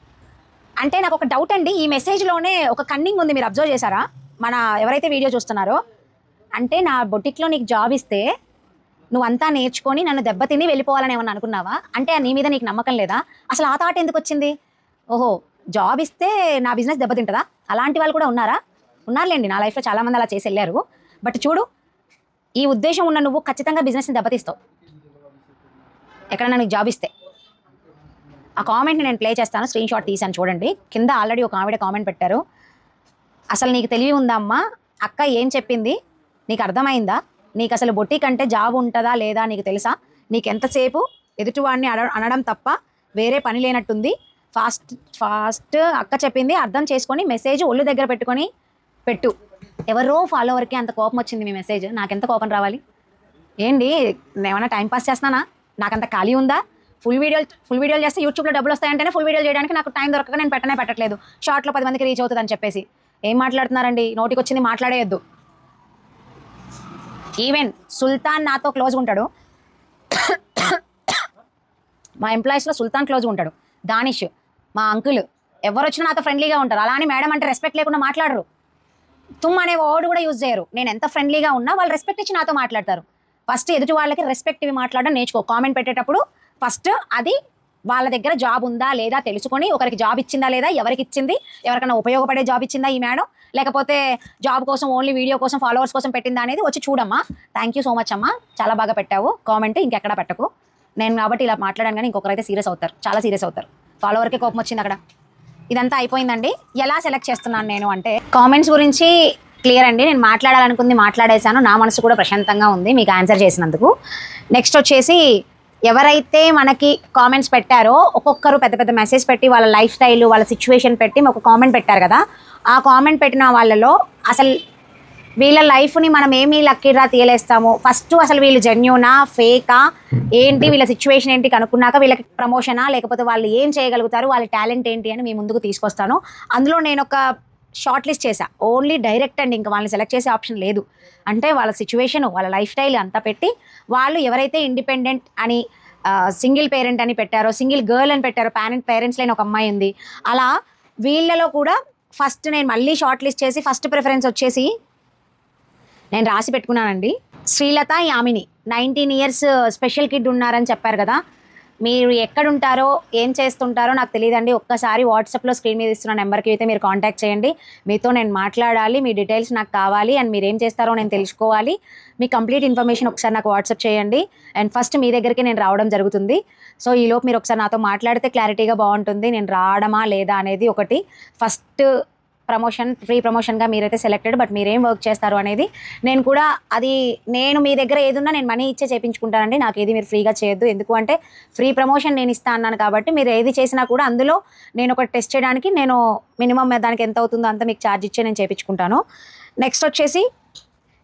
అంటే నాకు ఒక డౌట్ అండి. ఈ మెసేజ్లోనే ఒక కన్నింగ్ ఉంది, మీరు అబ్జర్వ్ చేశారా? మన ఎవరైతే వీడియో చూస్తున్నారో, అంటే నా బొటిక్లో నీకు జాబ్ ఇస్తే నువ్వంతా నేర్చుకొని నన్ను దెబ్బతిని వెళ్ళిపోవాలని ఏమన్నా అనుకున్నావా? అంటే నీ మీద నీకు నమ్మకం లేదా? అసలు ఆ థాట్ ఎందుకు వచ్చింది? ఓహో జాబ్ ఇస్తే నా బిజినెస్ దెబ్బతింటుందా? అలాంటి వాళ్ళు కూడా ఉన్నారా? ఉన్నారులేండి, నా లైఫ్లో చాలామంది అలా చేసి వెళ్ళారు. బట్ చూడు, ఈ ఉద్దేశం ఉన్న నువ్వు ఖచ్చితంగా బిజినెస్ని దెబ్బతీస్తావు ఎక్కడన్నా నీకు జాబ్ ఇస్తే. ఆ కామెంట్ని నేను ప్లే చేస్తాను, స్క్రీన్ షాట్ తీసాను చూడండి. కింద ఆల్రెడీ ఒక ఆవిడ కామెంట్ పెట్టారు. అసలు నీకు తెలివి ఉందా అమ్మా? అక్క ఏం చెప్పింది నీకు అర్థమైందా? నీకు అసలు బొటిక్ అంటే జాబ్ ఉంటుందా లేదా నీకు తెలుసా? నీకు ఎంతసేపు ఎదుటివాడిని అనడం తప్ప వేరే పని లేనట్టుంది. ఫాస్ట్ అక్క చెప్పింది అర్థం చేసుకొని మెసేజ్ ఒళ్ళు దగ్గర పెట్టుకొని పెట్టు. ఎవరో ఫాలోవర్కి అంత కోపం వచ్చింది మీ మెసేజ్, నాకెంత కోపం రావాలి? ఏంటి నేనేమన్నా టైంపాస్ చేస్తున్నానా? నాకంత ఖాళీ ఉందా? ఫుల్ వీడియోలు చేస్తే యూట్యూబ్లో డబ్బులు వస్తాయంటేనే ఫుల్ వీడియోలు చేయడానికి నాకు టైం దొరకక నేను పెట్టట్లేదు. షార్ట్లో 10 మందికి రీచ్ అవుతుందని చెప్పేసి. ఏం మాట్లాడుతున్నారండి? నోటికి వచ్చింది మాట్లాడేయద్దు. ఈవెన్ సుల్తాన్ నాతో క్లోజ్గా ఉంటాడు, మా ఎంప్లాయీస్లో సుల్తాన్ క్లోజ్గా ఉంటాడు, దానిష్ మా అంకుల్, ఎవరు వచ్చినా నాతో ఫ్రెండ్లీగా ఉంటారు. అలా అని మేడం అంటే రెస్పెక్ట్ లేకుండా మాట్లాడరు. తుమ్ అనే వర్డ్ కూడా యూజ్ చేయరు. నేను ఎంత ఫ్రెండ్లీగా ఉన్నా వాళ్ళు రెస్పెక్ట్ ఇచ్చి నాతో మాట్లాడతారు. ఫస్ట్ ఎదుటి వాళ్ళకి రెస్పెక్ట్ ఇవి మాట్లాడడం నేర్చుకో. కామెంట్ పెట్టేటప్పుడు ఫస్ట్ అది వాళ్ళ దగ్గర జాబ్ ఉందా లేదా తెలుసుకొని, ఒకరికి జాబ్ ఇచ్చిందా లేదా, ఎవరికి ఇచ్చింది, ఎవరికైనా ఉపయోగపడే జాబ్ ఇచ్చిందా ఈ మేడం, లేకపోతే జాబ్ కోసం ఓన్లీ వీడియో కోసం ఫాలోవర్స్ కోసం పెట్టిందా అనేది వచ్చి చూడమ్మా. థ్యాంక్ యూ సో మచ్ అమ్మా, చాలా బాగా పెట్టావు కామెంట్, ఇంకెక్కడ పెట్టకు. నేను కాబట్టి ఇలా మాట్లాడాను కానీ ఇంకొకరైతే సీరియస్ అవుతారు, చాలా సీరియస్ అవుతారు. ఫాలోవర్కి కోపం వచ్చింది అక్కడ. ఇదంతా అయిపోయిందండి. ఎలా సెలెక్ట్ చేస్తున్నాను నేను అంటే, కామెంట్స్ గురించి క్లియర్ అండి. నేను మాట్లాడాలనుకుంది మాట్లాడేశాను, నా మనసు కూడా ప్రశాంతంగా ఉంది మీకు ఆన్సర్ చేసినందుకు. నెక్స్ట్ వచ్చేసి ఎవరైతే మనకి కామెంట్స్ పెట్టారో ఒక్కొక్కరు పెద్ద పెద్ద మెసేజ్ పెట్టి వాళ్ళ లైఫ్ స్టైల్ వాళ్ళ సిచ్యువేషన్ పెట్టి ఒక కామెంట్ పెట్టారు కదా, ఆ కామెంట్ పెట్టిన వాళ్ళలో అసలు వీళ్ళ లైఫ్ని మనం ఏమీ లక్కీగా తీయలేస్తాము. ఫస్ట్ అసలు వీళ్ళు జెన్యూనా ఫేకా ఏంటి, వీళ్ళ సిచ్యువేషన్ ఏంటి కనుక్కున్నాక వీళ్ళకి ప్రమోషనా లేకపోతే వాళ్ళు ఏం చేయగలుగుతారు, వాళ్ళ టాలెంట్ ఏంటి అని మీ ముందుకు తీసుకొస్తాను. అందులో నేను ఒక షార్ట్ లిస్ట్ చేశా, ఓన్లీ డైరెక్ట్ అండి, ఇంకా వాళ్ళని సెలెక్ట్ చేసే ఆప్షన్ లేదు. అంటే వాళ్ళ సిచ్యువేషన్ వాళ్ళ లైఫ్ స్టైల్ అంతా పెట్టి వాళ్ళు ఎవరైతే ఇండిపెండెంట్ అని సింగిల్ పేరెంట్ అని పెట్టారో, సింగిల్ గర్ల్ అని పెట్టారో, పేరెంట్స్ లేని ఒక అమ్మాయి ఉంది, అలా వీళ్ళలో కూడా ఫస్ట్ నేను మళ్ళీ షార్ట్ లిస్ట్ చేసి ఫస్ట్ ప్రిఫరెన్స్ వచ్చేసి నేను రాసి పెట్టుకున్నానండి. Srilatha Yamini 19 years special kid ఉన్నారని చెప్పారు కదా, మీరు ఎక్కడుంటారో ఏం చేస్తుంటారో నాకు తెలియదండి. ఒక్కసారి వాట్సాప్లో స్క్రీన్ మీద ఇస్తున్న నెంబర్కి అయితే మీరు కాంటాక్ట్ చేయండి. మీతో నేను మాట్లాడాలి, మీ డీటెయిల్స్ నాకు కావాలి అండ్ మీరు ఏం చేస్తారో నేను తెలుసుకోవాలి. మీ కంప్లీట్ ఇన్ఫర్మేషన్ ఒకసారి నాకు వాట్సాప్ చేయండి అండ్ ఫస్ట్ మీ దగ్గరికి నేను రావడం జరుగుతుంది. సో ఈలోపు మీరు ఒకసారి నాతో మాట్లాడితే క్లారిటీగా బాగుంటుంది, నేను రావడమా లేదా అనేది. ఒకటి ఫస్ట్ ప్రమోషన్ ఫ్రీ ప్రమోషన్గా మీరైతే సెలెక్టెడ్, బట్ మీరేం వర్క్ చేస్తారు అనేది నేను కూడా అది నేను మీ దగ్గర ఏదున్నా నేను మనీ ఇచ్చే చేయించుకుంటానండి. నాకు ఏది మీరు ఫ్రీగా చేయొద్దు, ఎందుకు అంటే ఫ్రీ ప్రమోషన్ నేను ఇస్తా అన్నాను కాబట్టి మీరు ఏది చేసినా కూడా అందులో నేను ఒక టెస్ట్ చేయడానికి నేను మినిమం దానికి ఎంత అవుతుందో అంత మీకు ఛార్జ్ ఇచ్చే నేను చేయించుకుంటాను. నెక్స్ట్ వచ్చేసి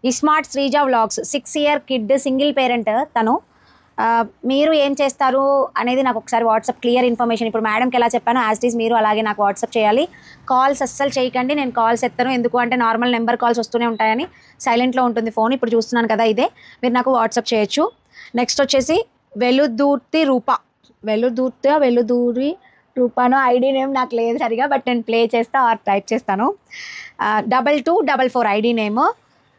ఈ smart Sreeja vlogs 6 year kid single parent తను. మీరు ఏం చేస్తారు అనేది నాకు ఒకసారి వాట్సాప్ క్లియర్ ఇన్ఫర్మేషన్ ఇప్పుడు మేడంకి ఎలా చెప్పానో యాజ్ ఇట్ ఈజ్ మీరు అలాగే నాకు వాట్సాప్ చేయాలి. కాల్స్ అస్సలు చేయకండి, నేను కాల్స్ ఎత్తాను, ఎందుకు అంటే నార్మల్ నెంబర్ కాల్స్ వస్తూనే ఉంటాయని. సైలెంట్లో ఉంటుంది ఫోన్, ఇప్పుడు చూస్తున్నాను కదా ఇదే, మీరు నాకు వాట్సాప్ చేయొచ్చు. నెక్స్ట్ వచ్చేసి వెలుదూరి రూపానో ఐడి నేమ్ నాకు లేదు సరిగా, బట్ నేను ప్లే చేస్తా ఆర్ టైప్ చేస్తాను. 2244 ఐడి నేమ్.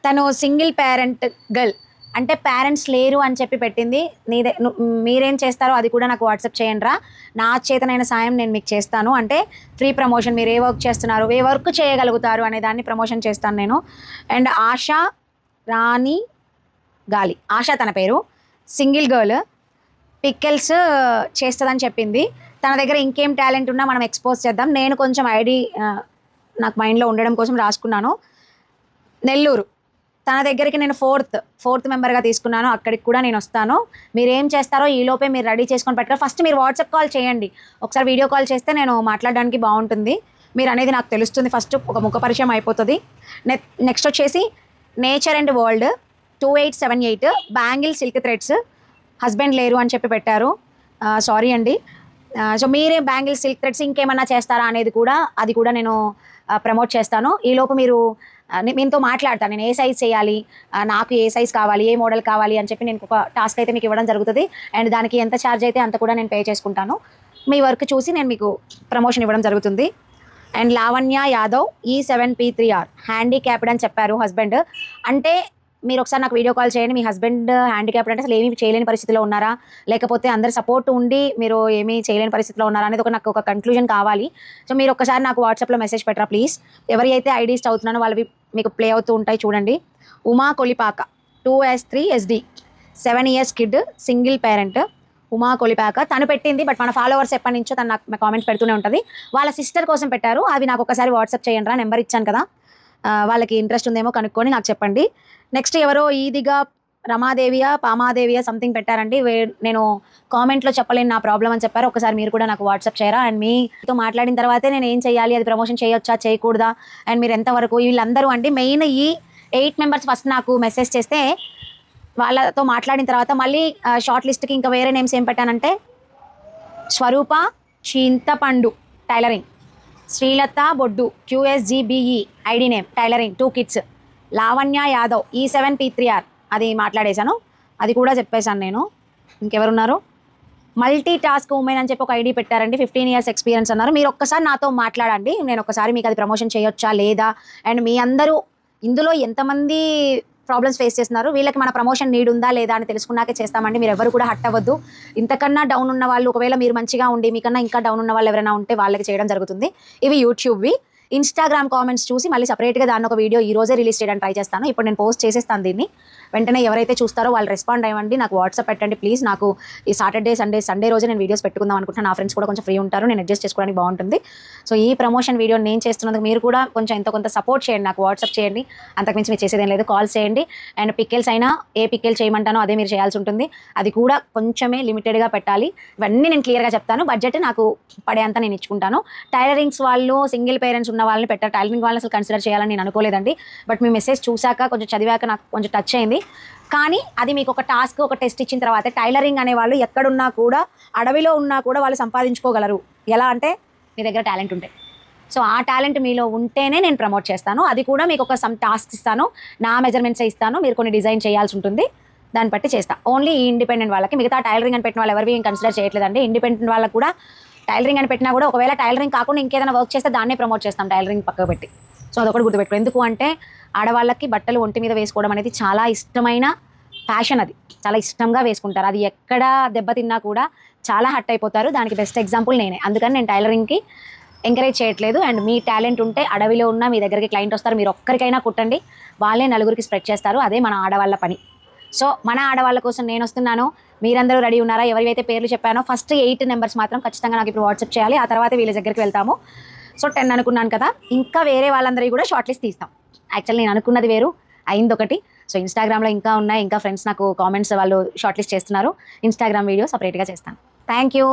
తను సింగిల్ పేరెంట్ గర్ల్, అంటే పేరెంట్స్ లేరు అని చెప్పి పెట్టింది. మీరేం చేస్తారో అది కూడా నాకు వాట్సాప్ చేయండి రా, నా చేతనైన సాయం నేను మీకు చేస్తాను. అంటే ఫ్రీ ప్రమోషన్, మీరు ఏ వర్క్ చేస్తున్నారు, ఏ వర్క్ చేయగలుగుతారు అనే దాన్ని ప్రమోషన్ చేస్తాను నేను. అండ్ ఆశా రాణి గాలి, ఆశా తన పేరు, సింగిల్ గర్ల్, పిక్కెల్స్ చేస్తుందని చెప్పింది. తన దగ్గర ఇంకేం టాలెంట్ ఉన్నా మనం ఎక్స్పోజ్ చేద్దాం. నేను కొంచెం నాకు మైండ్లో ఉండడం కోసం రాసుకున్నాను. నెల్లూరు, తన దగ్గరికి నేను ఫోర్త్ మెంబర్గా తీసుకున్నాను. అక్కడికి కూడా నేను వస్తాను. మీరు ఏం చేస్తారో ఈలోపే మీరు రెడీ చేసుకొని పెట్టుకోవాలి. ఫస్ట్ మీరు వాట్సాప్ కాల్ చేయండి. ఒకసారి వీడియో కాల్ చేస్తే నేను మాట్లాడడానికి బాగుంటుంది. మీరు అనేది నాకు తెలుస్తుంది. ఫస్ట్ ఒక ముఖ పరిచయం అయిపోతుంది. నెక్స్ట్ వచ్చేసి nature and world 2878 bangle silk threads, husband లేరు అని చెప్పి పెట్టారు. సారీ అండి. సో మీరే బ్యాంగిల్ సిల్క్ థ్రెడ్స్ ఇంకేమన్నా చేస్తారా అనేది కూడా అది కూడా నేను ప్రమోట్ చేస్తాను. ఈలోపు మీరు మీతో మాట్లాడతాను. నేను ఏ సైజ్ చేయాలి, నాకు ఏ సైజ్ కావాలి, ఏ మోడల్ కావాలి అని చెప్పి నేను ఒక టాస్క్ అయితే మీకు ఇవ్వడం జరుగుతుంది. అండ్ దానికి ఎంత ఛార్జ్ అయితే అంత కూడా నేను పే చేసుకుంటాను. మీ వర్క్ చూసి నేను మీకు ప్రమోషన్ ఇవ్వడం జరుగుతుంది. And Lavanya Yadav E7P3R handicapped అని చెప్పారు హస్బెండ్. అంటే మీరు ఒకసారి నాకు వీడియో కాల్ చేయండి. మీ హస్బెండ్ హ్యాండిక్యాప్డ్ అంటే అసలు ఏమీ చేయలేని పరిస్థితిలో ఉన్నారా, లేకపోతే అందరి సపోర్ట్ ఉండి మీరు ఏమీ చేయలేని పరిస్థితిలో ఉన్నారా అనేది నాకు ఒక కన్క్లూజన్ కావాలి. సో మీరు ఒకసారి నాకు వాట్సాప్లో మెసేజ్ పెట్టరా ప్లీజ్. ఎవరి అయితే ఐడీస్ చదువుతున్నానో వాళ్ళవి మీకు ప్లే అవుతూ ఉంటాయి చూడండి. Uma Kolipaka 2S3SD 7 years kid, single parent. Uma Kolipaka తను పెట్టింది. బట్ మన ఫాలోవర్స్ ఎప్పటి నుంచో తను నాకు కామెంట్స్ పెడుతూనే ఉంటుంది. వాళ్ళ సిస్టర్ కోసం పెట్టారు. అవి నాకు ఒకసారి వాట్సాప్ చేయండి రా, నెంబర్ ఇచ్చాను కదా. వాళ్ళకి ఇంట్రెస్ట్ ఉందేమో కనుక్కొని నాకు చెప్పండి. నెక్స్ట్ ఎవరో ఈదిగా రమాదేవియా పామాదేవియా సంథింగ్ పెట్టారండి. నేను కామెంట్లో చెప్పలేను నా ప్రాబ్లం అని చెప్పారు. ఒకసారి మీరు కూడా నాకు వాట్సాప్ చేయరా. అండ్ మీతో మాట్లాడిన తర్వాతే నేను ఏం చేయాలి, అది ప్రమోషన్ చేయొచ్చా చేయకూడదా, అండ్ మీరు ఎంతవరకు, వీళ్ళందరూ అండి మెయిన్ ఈ 8 మెంబర్స్ ఫస్ట్ నాకు మెసేజ్ చేస్తే వాళ్ళతో మాట్లాడిన తర్వాత మళ్ళీ షార్ట్ లిస్ట్కి ఇంకా వేరే నేమ్స్ ఏం పెట్టానంటే స్వరూప చింతపండు టైలరింగ్, శ్రీలత బొడ్డు QSGBE ID name tailoring 2 kids, Lavanya Yadav E7P3R అది మాట్లాడేశాను, అది కూడా చెప్పేశాను నేను. ఇంకెవరున్నారు, మల్టీ టాస్క్ ఉమెన్ అని చెప్పి ఒక ఐడి పెట్టారండి. 15 years ఎక్స్పీరియన్స్ అన్నారు. మీరు ఒక్కసారి నాతో మాట్లాడండి. నేను ఒకసారి మీకు అది ప్రమోషన్ చేయొచ్చా లేదా, అండ్ మీ అందరూ ఇందులో ఎంతమంది ప్రాబ్లమ్స్ ఫేస్ చేస్తున్నారు, వీళ్ళకి మన ప్రమోషన్ నీడ్ ఉందా లేదా అని తెలుసుకున్నాకే చేస్తామండి. మీరు ఎవరు కూడా హట్ అవ్వద్దు. ఇంతకన్నా డౌన్ ఉన్న వాళ్ళు, ఒకవేళ మీరు మంచిగా ఉండి మీకన్నా ఇంకా డౌన్ ఉన్న వాళ్ళు ఎవరైనా ఉంటే వాళ్ళకి చేయడం జరుగుతుంది. ఇవి యూట్యూబ్వి. ఇన్స్టాగ్రామ్ కామెంట్స్ చూసి మళ్ళీ సపరేట్గా దాన్ని ఒక వీడియో ఈ రోజే రిలీజ్ చేయడానికి ట్రై చేస్తాను. ఇప్పుడు నేను పోస్ట్ చేసేస్తాను దీన్ని. వెంటనే ఎవరైతే చూస్తారో వాళ్ళు రెస్పాండ్ అవ్వండి, నాకు వాట్సాప్ పెట్టండి ప్లీజ్. నాకు ఈ సాటర్డే సండే రోజే నేను వీడియోస్ పెట్టుకుందాం అనుకుంటున్నాను. నా ఫ్రెండ్స్ కూడా కొంచెం ఫ్రీ ఉంటారు, నేను అడ్జస్ట్ చేసుకోవడానికి బాగుంటుంది. సో ఈ ప్రమోషన్ వీడియో నేను చేస్తున్నందుకు మీరు కూడా కొంచెం ఎంతో కొంత సపోర్ట్ చేయండి, నాకు వాట్సాప్ చేయండి. అంతకుమించి మీరు చేసేదేం లేదు, కాల్ చేయండి. అండ్ పిక్కెల్స్ అయినా ఏ పిక్కెల్ చేయమంటానో అదే మీరు చేయాల్సి ఉంటుంది. అది కూడా కొంచెమే లిమిటెడ్గా పెట్టాలి. ఇవన్నీ నేను క్లియర్గా చెప్తాను. బడ్జెట్ నాకు పడేంత నేను ఇచ్చుకుంటాను. టైలరింగ్స్ వాళ్ళు, సింగిల్ పేరెంట్స్ ఉన్న వాళ్ళని పెట్టారు. టైలరింగ్ వాళ్ళని అసలు కన్సిడర్ చేయాలని నేను అనుకోలేదండి. బట్ మీ మెసేజ్ చూశాక కొంచెం చదివాక నాకు కొంచెం టచ్ అయింది. కానీ అది మీకు ఒక టాస్క్, ఒక టెస్ట్ ఇచ్చిన తర్వాత టైలరింగ్ అనే వాళ్ళు ఎక్కడున్నా కూడా, అడవిలో ఉన్నా కూడా వాళ్ళు సంపాదించుకోగలరు. ఎలా అంటే మీ దగ్గర టాలెంట్ ఉంటే. సో ఆ టాలెంట్ మీలో ఉంటేనే నేను ప్రమోట్ చేస్తాను. అది కూడా మీకు ఒక సమ్ టాస్క్ ఇస్తాను, నా మెజర్మెంట్స్ ఇస్తాను, మీరు కొన్ని డిజైన్ చేయాల్సి ఉంటుంది, దాన్ని బట్టి చేస్తా. ఓన్లీ ఈ ఇండిపెండెంట్ వాళ్ళకి. మిగతా టైలరింగ్ అని పెట్టిన వాళ్ళు ఎవరివి ఏం కన్సిడర్ చేయట్లేదండి. ఇండిపెండెంట్ వాళ్ళకు కూడా టైలరింగ్ అని పెట్టినా కూడా ఒకవేళ టైలరింగ్ కాకుండా ఇంకేదైనా వర్క్ చేస్తే దాన్నే ప్రమోట్ చేస్తాం, టైలరింగ్ పక్కకు పెట్టి. సో అదొకటి గుర్తుపెట్టుకో. ఎందుకు అంటే ఆడవాళ్ళకి బట్టలు ఒంటి మీద వేసుకోవడం అనేది చాలా ఇష్టమైన ప్యాషన్. అది చాలా ఇష్టంగా వేసుకుంటారు. అది ఎక్కడ దెబ్బతిన్నా కూడా చాలా హట్ అయిపోతారు. దానికి బెస్ట్ ఎగ్జాంపుల్ నేనే. అందుకని నేను టైలరింగ్కి ఎంకరేజ్ చేయట్లేదు. అండ్ మీ టాలెంట్ ఉంటే అడవిలో ఉన్న మీ దగ్గరికి క్లయింట్ వస్తారు, మీరు ఒక్కరికైనా కుట్టండి, వాళ్ళే నలుగురికి స్ప్రెడ్ చేస్తారు. అదే మన ఆడవాళ్ళ పని. సో మన ఆడవాళ్ళ కోసం నేను వస్తున్నాను. మీరందరూ రెడీ ఉన్నారా? ఎవరివైతే పేర్లు చెప్పానో ఫస్ట్ 8 నెంబర్స్ మాత్రం ఖచ్చితంగా నాకు ఇప్పుడు వాట్సాప్ చేయాలి. ఆ తర్వాత వీళ్ళ దగ్గరికి వెళ్తాము. సో 10 అనుకున్నాను కదా, ఇంకా వేరే వాళ్ళందరికీ కూడా షార్ట్ లిస్ట్ తీస్తాం. యాక్చువల్లీ నేను అనుకున్నది వేరు, అయింది ఒకటి. సో ఇన్స్టాగ్రామ్లో ఇంకా ఉన్నాయి, ఇంకా ఫ్రెండ్స్ నాకు కామెంట్స్ వాళ్ళు షార్ట్ లిస్ట్ చేస్తున్నారు. ఇన్స్టాగ్రామ్ వీడియో సపరేట్గా చేస్తాను. Thank you.